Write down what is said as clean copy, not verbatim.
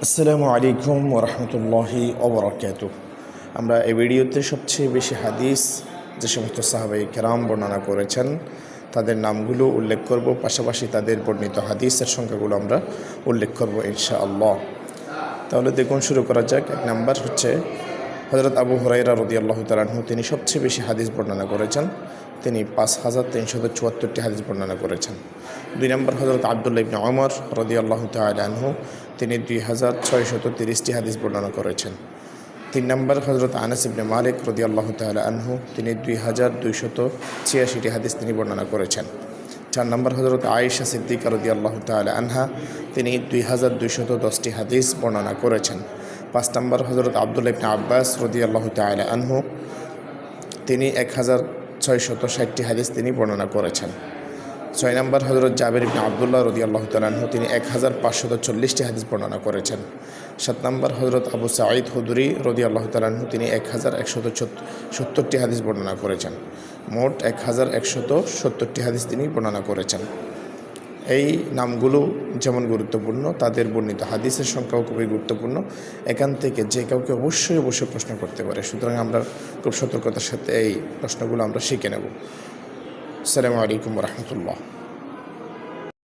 আসসালামু আলাইকুম ওরহমতুল্লাহি ওবরাকাতুহ। আমরা এই ভিডিওতে সবচেয়ে বেশি হাদিস যে সমস্ত সাহাবায়ে কেরাম বর্ণনা করেছেন তাদের নামগুলো উল্লেখ করব, পাশাপাশি তাদের বর্ণিত হাদিসের সংখ্যাগুলো আমরা উল্লেখ করব ইনশাআল্লাহ। তাহলে দেখুন, শুরু করা যাক। এক নাম্বার হচ্ছে হযরত আবু হুরায়রা রাদিয়াল্লাহু তাআলা আনহু। তিনি সবচেয়ে বেশি হাদিস বর্ণনা করেছেন। তিনি 5374টি হাদিস বর্ণনা করেছেন। 2 নম্বর হযরত আব্দুল্লাহ ইবনে ওমর রাদিয়াল্লাহু তাআলা আনহু। তিনি 2630টি হাদিস বর্ণনা করেছেন। 3 নম্বর হযরত আনাস ইবনে মালিক রাদিয়াল্লাহু তাআলা আনহু। তিনি 2286টি হাদিস তিনি বর্ণনা করেছেন। 4 নম্বর হযরত আয়েশা সিদ্দিকা রাদিয়াল্লাহু তাআলা আনহা। তিনি 2210টি হাদিস বর্ণনা করেছেন। 5 নম্বর হযরত আব্দুল্লাহ ইবনে আব্বাস রাদিয়াল্লাহু তাআলা আনহু। তিনি 1660টি হাদিস তিনি বর্ণনা করেছেন। 6 নম্বর হযরত জাবের ইবনে আব্দুল্লাহ রাদিয়াল্লাহু তাআলা আনহু। তিনি 1540টি হাদিস বর্ণনা করেছেন। 7 নম্বর হযরত আবু সাঈদ হুদরি রাদিয়াল্লাহু তাআলা আনহু। তিনি 1170টি হাদিস বর্ণনা করেছেন। মোট 1170টি হাদিস তিনি বর্ণনা করেছেন। এই নামগুলো যেমন গুরুত্বপূর্ণ, তাদের বর্ণিত হাদিসের সংখ্যাও খুবই গুরুত্বপূর্ণ। এখান থেকে যে কাউকে অবশ্যই প্রশ্ন করতে পারে, সুতরাং আমরা খুব সতর্কতার সাথে এই প্রশ্নগুলো আমরা শিখে নেব। আসসালামু আলাইকুম ওয়া রাহমাতুল্লাহ।